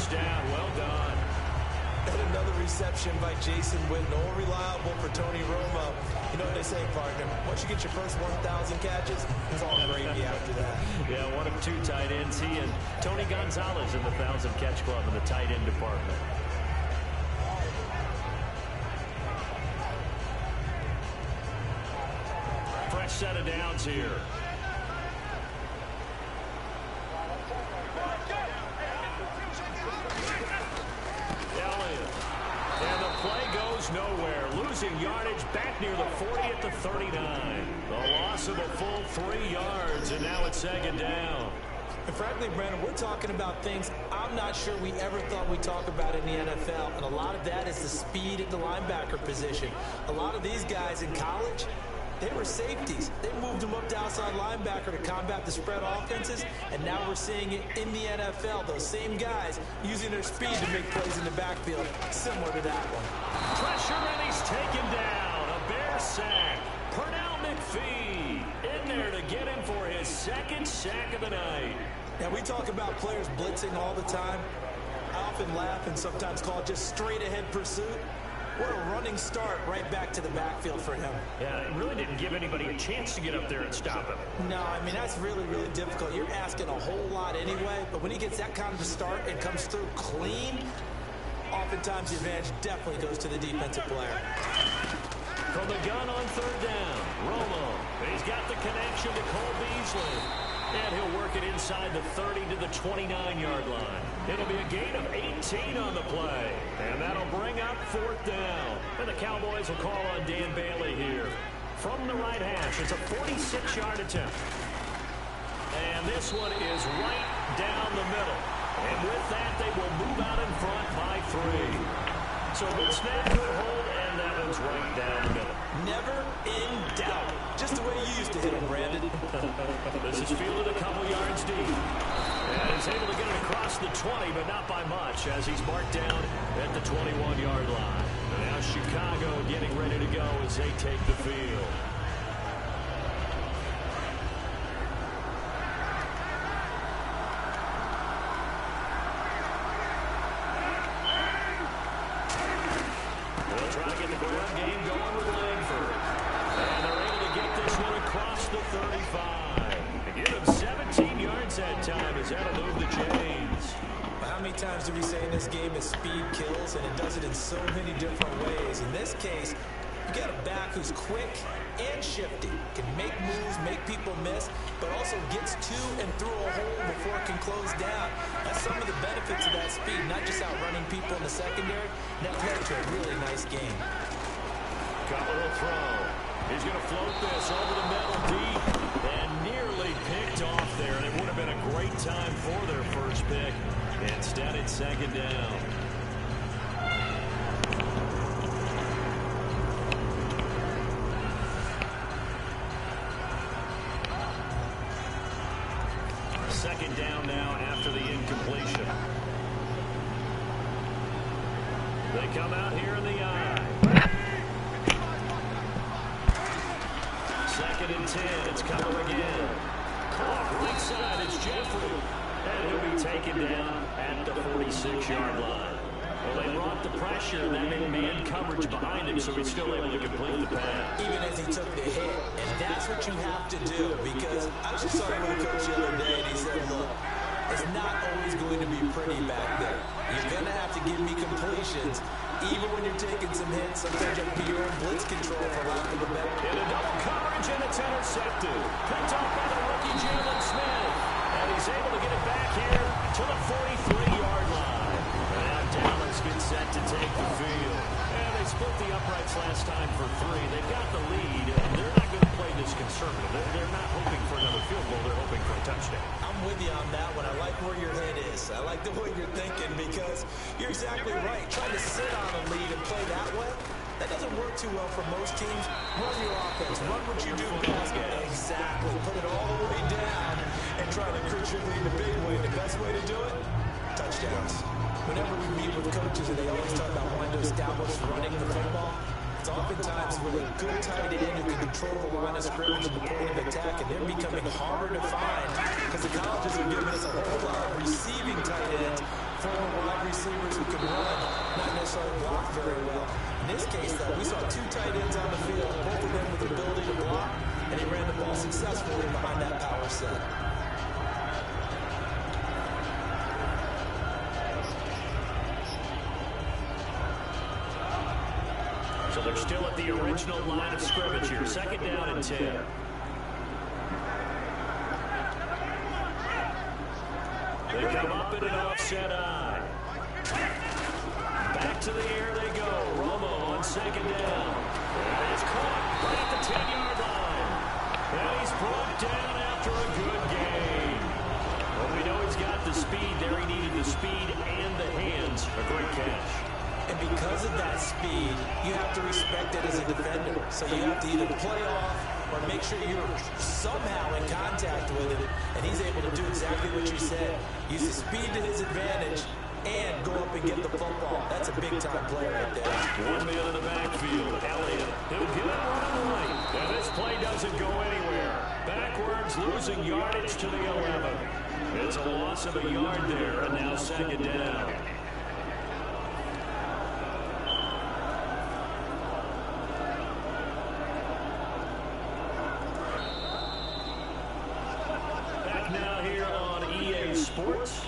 first down. Well done. And another reception by Jason Witten. All reliable for Tony Romo. You know what they say, partner? Once you get your first 1,000 catches, it's all gravy after that. Yeah, one of 2 tight ends. He and Tony Gonzalez in the 1,000-catch club in the tight end department. Fresh set of downs here. And the play goes nowhere. Losing yardage back near the 40 at the 39. The loss of a full 3 yards, and now it's second down. And frankly, Brandon, we're talking about things I'm not sure we ever thought we'd talk about in the NFL. And a lot of that is the speed at the linebacker position. A lot of these guys in college, they were safeties. They moved them up to outside linebacker to combat the spread offenses, and now we're seeing it in the NFL. Those same guys using their speed to make plays in the backfield, similar to that one. Pressure, and he's taken down. A Bear sack. Pernell McPhee in there to get him for his 2nd sack of the night. Now, we talk about players blitzing all the time. I often laugh and sometimes call it just straight-ahead pursuit. What a running start right back to the backfield for him. Yeah, it really didn't give anybody a chance to get up there and stop him. No, I mean, that's really, really difficult. You're asking a whole lot anyway, but when he gets that kind of a start and comes through clean, oftentimes the advantage definitely goes to the defensive player. From the gun on 3rd down, Romo. He's got the connection to Cole Beasley. And he'll work it inside the 30 to the 29-yard line. It'll be a gain of 18 on the play. And that'll bring up 4th down. And the Cowboys will call on Dan Bailey here. From the right hash, it's a 46-yard attempt. And this one is right down the middle. And with that, they will move out in front by 3. So good snap, good hold, and that one's right down the middle. Never in doubt. Just the way you used to hit him, Brandon. This is fielded a couple yards deep. And he's able to get it across the 20, but not by much, as he's marked down at the 21-yard line. And now Chicago getting ready to go as they take the field. They'll try to get the ground game going with Langford. And they're able to get this one across the 35. They give him 17 yards that time as that'll move the chains. How many times do we say in this game is speed kills, and it does it in so many different ways. In this case, you got a back who's quick and shifty, can make moves, make people miss, but also gets to and through a hole before it can close down. That's some of the benefits of that speed, not just outrunning people in the secondary. That led to a really nice game. Cutler will throw. He's going to float this over the middle deep and nearly picked off there, and it would have been a great time for their first pick. Instead, it's second down. Second down now after the incompletion. They come out here in the eye. 2nd and 10. It's Cutler again. Caught right side. It's Jeffrey. And he'll be taken down at the 46-yard line. Well, they brought the pressure. That made man coverage behind him, so he's still able to complete the pass. Even as he took the hit. And that's what you have to do, because I was just talking with a coach the other day, and he said, look, it's not always going to be pretty back there. You're going to have to give me completions. Even when you're taking some hits, sometimes you have to be your own blitz control for lack of a better. In a double coverage, and it's intercepted. Picked off by the rookie Jalen Smith. And he's able to get it back here to the 43-yard line. And now Dallas gets set to take the field. And they split the uprights last time for 3. They've got the lead, and they're not going to play this conservative. They're not hoping for another field goal. They're hoping for a touchdown. I'm with you on that one. I like where your head is. I like the way you're thinking, because you're exactly right. Trying to sit on a lead and play that way, that doesn't work too well for most teams. Run your offense. Run what you do best. Exactly. Put it all the way down and try to contribute in a big way. The best way to do it? Touchdowns. Whenever we meet with coaches and they always talk about wanting to establish running the football, it's oftentimes with a good tight end who can control the line of scrimmage and the point of attack, and they're becoming harder to find because the colleges are giving us a whole lot of receiving tight ends, former wide wide receivers who can run, not necessarily block very well. In this case, though, we saw two tight ends on the field, both of them with the ability to block, and he ran the ball successfully behind that power set. So they're still at the original line of scrimmage here. Second down and 10. They come up in an offset eye. Back to the air they go. Romo on second down. And he's caught right at the 10-yard line. And he's brought down after a good gain. Well, we know he's got the speed there. He needed the speed and the hands. A great catch. And because of that speed, you have to respect it as a defender. So you have to either play off or make sure you're somehow in contact with it, and he's able to do exactly what you said. Use the speed to his advantage and go up and get the football. That's a big-time play right there. One man in the backfield. Elliott. He'll get it running right. And this play doesn't go anywhere. Backwards, losing yardage to the 11. It's a loss of a yard there, and now second down. Sports.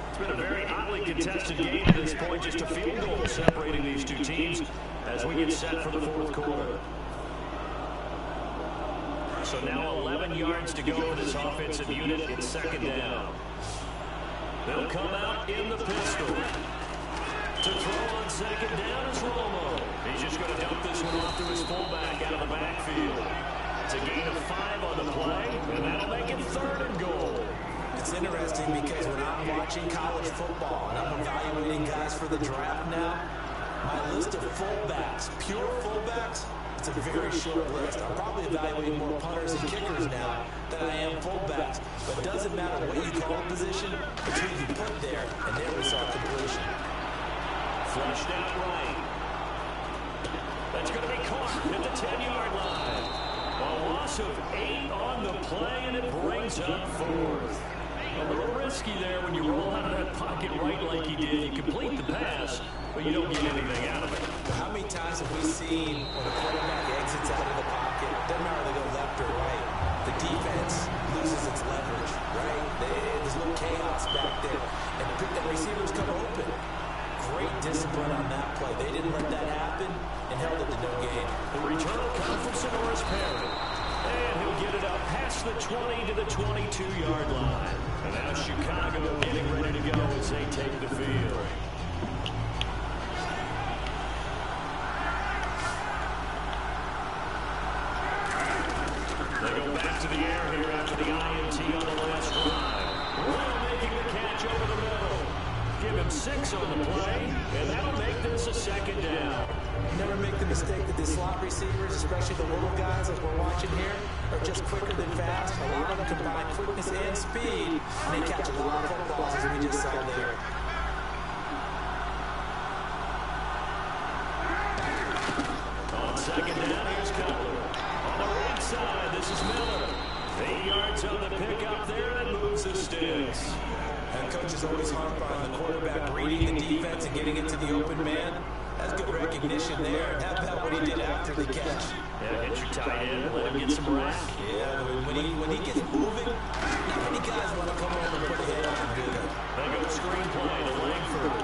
It's been a very oddly contested game at this point. Just a field goal separating these two teams as we get set for the fourth quarter. So now 11 yards to go for this offensive unit. It's second down. They'll come out in the pistol. To throw on second down is Romo. He's just going to dump this one off to his fullback out of the backfield. It's a gain of 5 on the play, and that'll make it third and goal. It's interesting because when I'm watching college football and I'm evaluating guys for the draft now, my list of fullbacks, pure fullbacks, it's a very short list. I'm probably evaluating more punters and kickers now than I am fullbacks. But it doesn't matter what you call a position, it's who you put there, and there we saw completion. Flushed out right. That's going to be caught at the 10-yard line. A loss of 8 on the play, and it brings up fourth. A little risky there when you roll out of that pocket right like you did. You complete the pass, but you don't get anything out of it. How many times have we seen when a quarterback exits out of the pocket, doesn't matter whether they go left or right, the defense loses its leverage, right? There's a little chaos back there, and receivers come open. Great discipline on that play. They didn't let that happen and held it to no gain. The return will come from Sonoris Perry. And he'll get it up past the 20 to the 22-yard line. And now Chicago getting ready to go as they take the field. They go back to the air here after the INT on the last drive. Royal making the catch over the middle. Give him 6 on the play, and that'll make this a second down. Never make the mistake that the slot receivers, especially the little guys like we're watching here, are just quicker than fast. A lot of them combine quickness and speed, and they catch a lot of footballs as we just saw there. On second down, here's Cutler. On the right side, this is Miller. 8 yards on the pickup there, and it moves the sticks. And coach is always harp on the quarterback reading the defense and getting it to the open man. That's good recognition there. How about what he did after the catch? Yeah, hit your tight end, let him get some rack. Yeah, when he gets moving, not many guys want to come over and put a hit on him, do they? They go screenplay to Langford.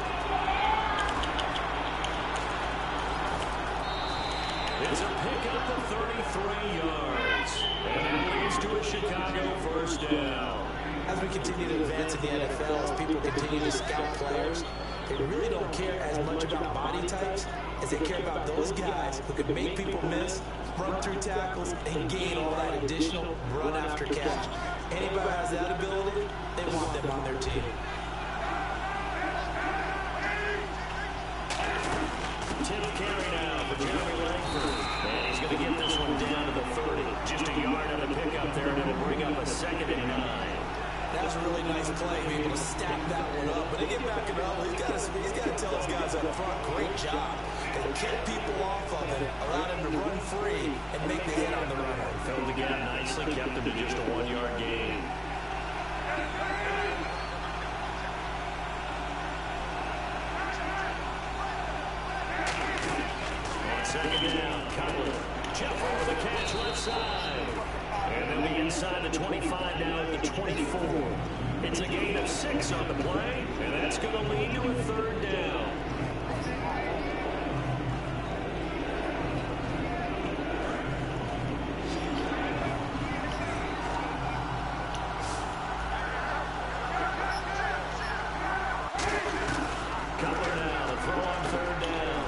It's a pickup of 33 yards. And it leads to a Chicago first down. As we continue to advance in the NFL, as people continue to scout players, they really don't care as much about body types as they care about those guys who can make people miss, run through tackles, and gain all that additional run after catch. Anybody who has that ability, they want them on their team. 10th carry now for Jeremy Langford. And he's going to get this one down to the 30. Just a yard on the pickup there, and it'll bring up a 2nd and 9. That was a really nice play, being able to stack that one up. But they get back it up. He's got to tell his guys up front, great job. They kept people off of it, allowed him to run free and make the hit on the run. Filled the gap nicely, kept him to just a 1-yard gain. Second down, Cutler. Jeffrey with a catch left side. And they'll be inside the 25 now at the 24. It's a gain of 6 on the play, and that's going to lead to a third down. Cutler now, the throw on third down.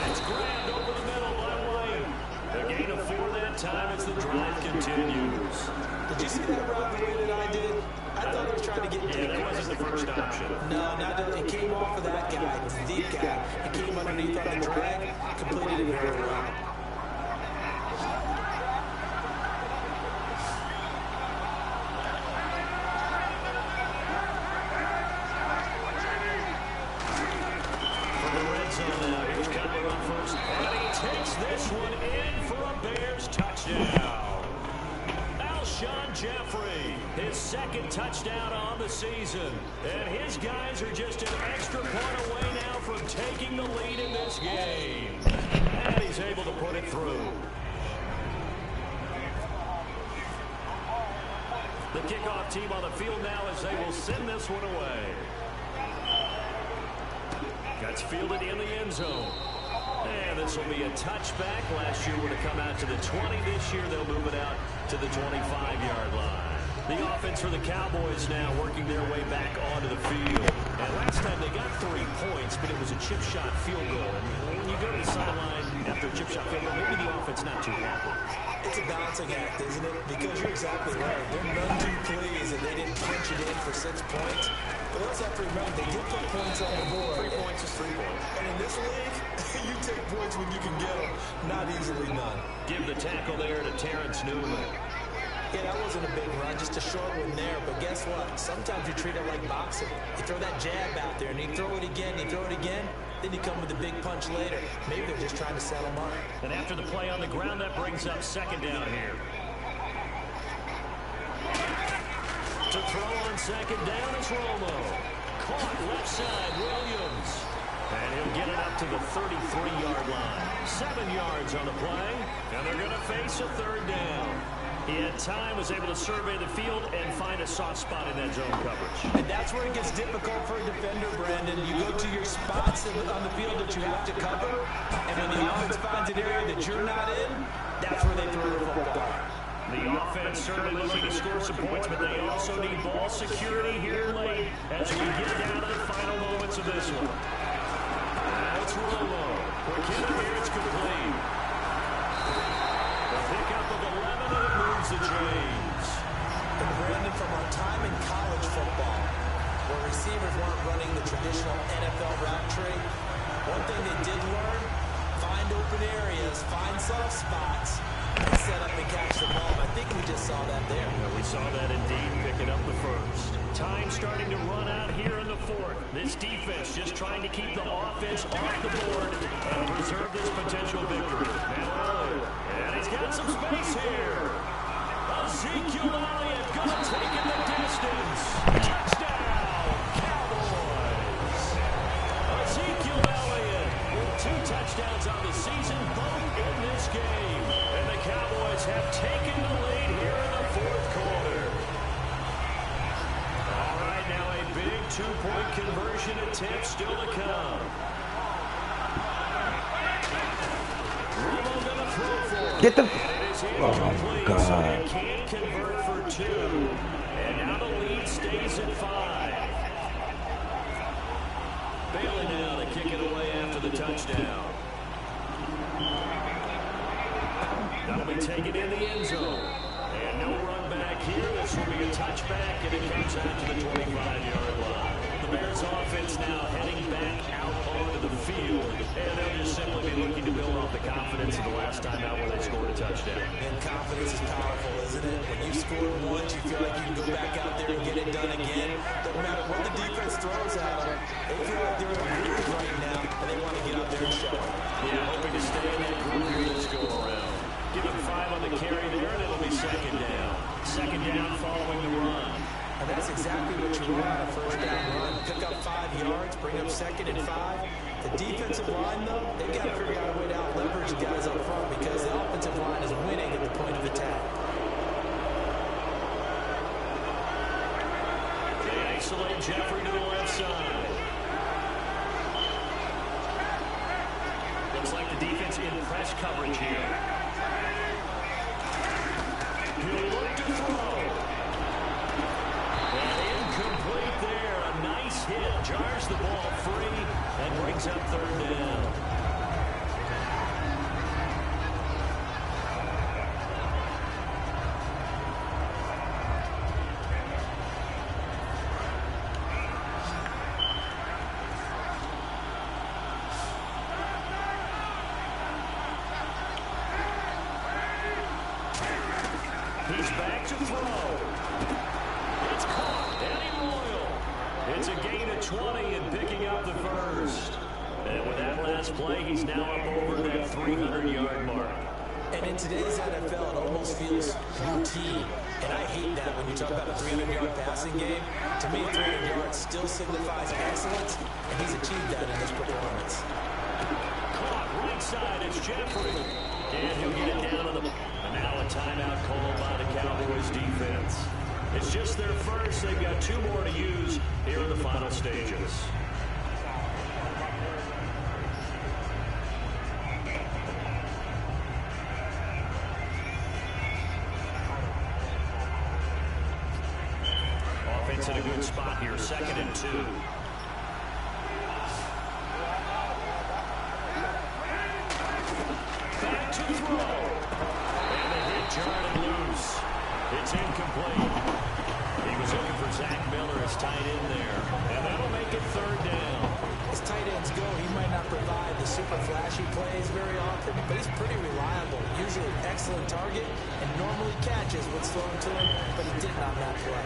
It's grabbed over the middle by White. A gain of 4 that time as the drive continues. Did you see that route the way that I did? I thought he was trying to get deep. Yeah, that wasn't the first option. No, not that. It came off of that guy. It was a deep guy. It came underneath on the drag. Completed it very well. From the red zone now, here's Cutler on first. And he takes this one in for a Bears touchdown. Alshon Jeffrey, his second touchdown on the season. And his guys are just an extra point away now from taking the lead in this game. And he's able to put it through. The kickoff team on the field now as they will send this one away. That's fielded in the end zone. And this will be a touchback. Last year would have come out to the 20. This year they'll move it out to the 25-yard line. The offense for the Cowboys now working their way back onto the field. And last time they got 3 points, but it was a chip shot field goal. And when you go to the sideline after a chip shot field goal, maybe the offense not too happy. It's a balancing act, isn't it? Because you're exactly right. They're none too pleased that they didn't punch it in for 6 points. But let's have to remember, they did put points on the board. 3 points is 3 points. And in this league, you take points when you can get them. Not easily none. Give the tackle there to Terrence Newman. Yeah, that wasn't a big run, just a short one there. But guess what? Sometimes you treat it like boxing. You throw that jab out there, and you throw it again, you throw it again, then you come with a big punch later. Maybe they're just trying to set them up. And after the play on the ground, that brings up second down here. To throw on second down is Romo. Caught left side, Williams. And he'll get it up to the 33-yard line. 7 yards on the play, and they're going to face a third down. He had time, was able to survey the field and find a soft spot in that zone coverage. And that's where it gets difficult for a defender, Brandon. You go to your spots on the field that you have to cover, and when the offense finds an area that you're not in, that's where they throw the football. The offense certainly looking to score some points, but they also need ball security here late as we get down to the final moments of this one. Now it's Romo. For Kittle here, it's complete. The pickup of 11, and it moves the chains. And Brandon, from our time in college football, where receivers weren't running the traditional NFL route tree, one thing they did learn, find open areas, find soft spots, and set up and catch the ball. I think we just saw that there. Yeah, we saw that indeed, picking up the first. Time starting to run out here in the fourth. This defense just trying to keep the offense off the board and preserve this potential victory. And he's got some space here. Ezekiel Elliott going to take it the distance. Touchdown, Cowboys. Ezekiel Elliott with 2 touchdowns on the season, both in this game. And the Cowboys have taken the lead here in the fourth quarter. All right, now a big 2-point conversion attempt still to come. Romo going to throw for it. Get the... Oh, my God. So they can't convert for 2. And now the lead stays at 5. Bailey now to kick it away after the touchdown. That'll be taken in the end zone. And no run back here. This will be a touchback, and it comes out to the 25-yard line. The Bears offense now heading back out onto the field. And they'll just simply be looking to build off the confidence of the last time out where they scored a touchdown. And confidence is powerful, isn't it? When you score once, you feel like you can go back out there and get it done again. No matter what the defense throws at them, they feel like they're in a groove right now, and they want to get out there and show it. Yeah, hoping to stay in that groove here this go around. Give him 5 on the carry there, and it'll be second down. Second down following the run. And that's exactly what you want on a first down run. Pick up 5 yards, bring up second and 5. The defensive line, though, they've got to figure out a way to out-leverage encourage the guys up front because the offensive line is winning at the point of attack. They isolate Jeffrey to the left side. Looks like the defense in press coverage here. He'll look to throw. And incomplete there. A nice hit. Jars the ball free and brings up third down. He's back to throw. It's caught. Eddie Royal. It's a gain of 20 and picking up the first. And with that last play, he's now up over that 300-yard mark. And in today's NFL, it almost feels routine. And I hate that when you talk about a 300-yard passing game. To me, 300 yards still signifies excellence, and he's achieved that in this performance. Caught right side. It's Jeffrey. And he'll get it down on the... And now a timeout called by the Cowboys defense. It's just their first. They've got 2 more to use here in the final stages. Offense in a good spot here, 2nd and 2. Back to throw. And the hit jarred loose. It's incomplete. He was looking for Zach Miller as tight end there. And that'll make it third down. As tight ends go, he might not provide the super flashy plays very often, but he's pretty reliable. Usually an excellent target and normally catches what's thrown to him, but he didn't on that play.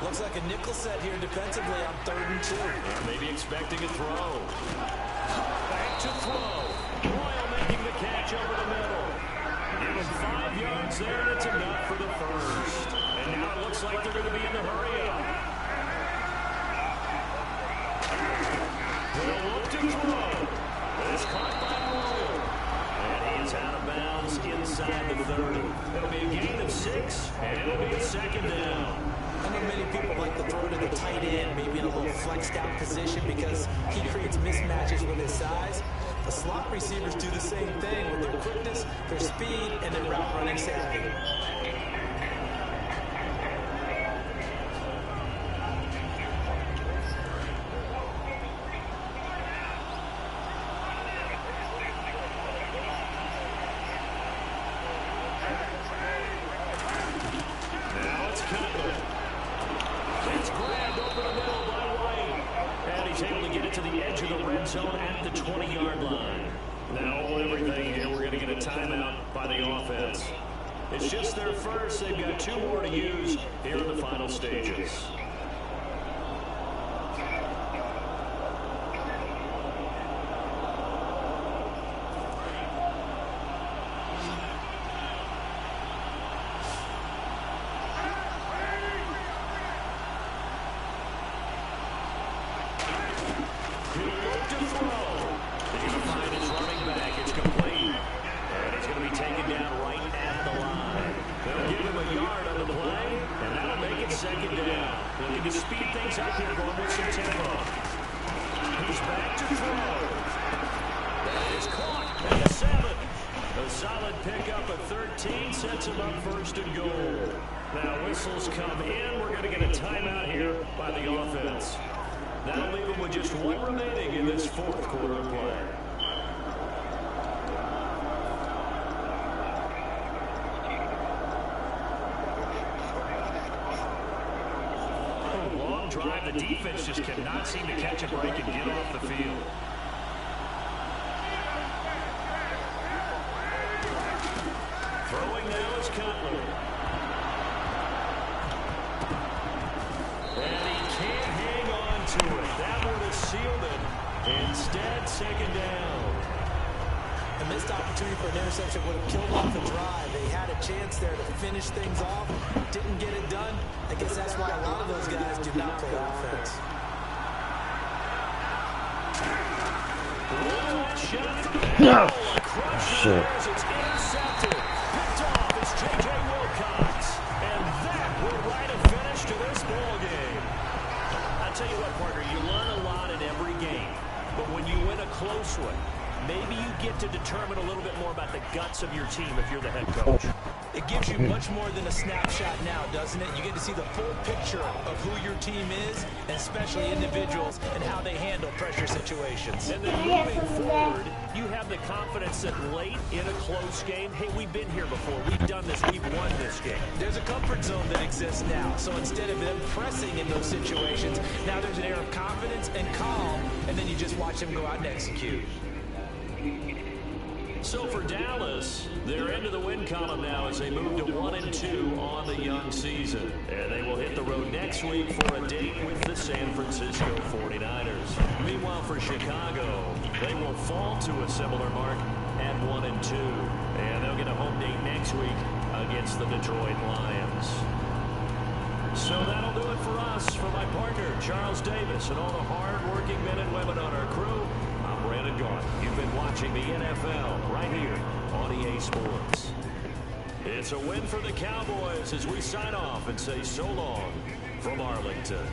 Looks like a nickel set here defensively on 3rd and 2. Maybe expecting a throw. Back to throw. Royal making the catch over the middle. Give him 5 yards there, and it's enough for the first. And now it looks like they're going to be in the hurry-up. They'll look to throw. It's caught by Royal. And he's out of bounds inside the 30. It'll be a gain of 6, and it'll be a 2nd down. I know many people like to throw to the tight end, maybe in a little flexed out position because he creates mismatches with his size. The slot receivers do the same thing with their quickness, their speed, and their route running savvy. Zone at the 20-yard line. Now everything here, we're going to get a timeout by the offense. It's just their first. They've got 2 more to use here in the final stages. Sets him up 1st and goal. Now whistles come in. We're going to get a timeout here by the offense. That'll leave him with just 1 remaining in this 4th quarter of play. Long drive. The defense just cannot seem to catch a break and get off the field. Throwing now is Cutler. And he can't hang on to it. That would have sealed it. Instead, 2nd down. And missed opportunity for an interception would have killed off the drive. They had a chance there to finish things off, didn't get it done. I guess that's why a lot of those guys do not play offense. No. Shit. It's intercepted. Picked off. It's J.J. Wilcox. And that will write a finish to this ball game. I'll tell you what, partner, you learn a lot in every game. But when you win a close one, maybe you get to determine a little bit more about the guts of your team if you're the head coach. It gives you much more than a snapshot now, doesn't it? You get to see the full picture of who your team is, and especially individuals, and how they handle pressure situations. And then moving forward, you have the confidence that late in a close game, hey, we've been here before. We've done this. We've won this game. There's a comfort zone that exists now. So instead of them pressing in those situations, now there's an air of confidence and calm, and then you just watch them go out and execute. So for Dallas, they're into the win column now as they move to 1-2 on the young season. And they will hit the road next week for a date with the San Francisco 49ers. Meanwhile, for Chicago, they will fall to a similar mark at 1-2. And they'll get a home date next week against the Detroit Lions. So that'll do it for us. For my partner, Charles Davis, and all the hard-working men and women on our crew, I'm Brandon Gault. You've been watching the NFL right here on EA Sports. It's a win for the Cowboys as we sign off and say so long from Arlington.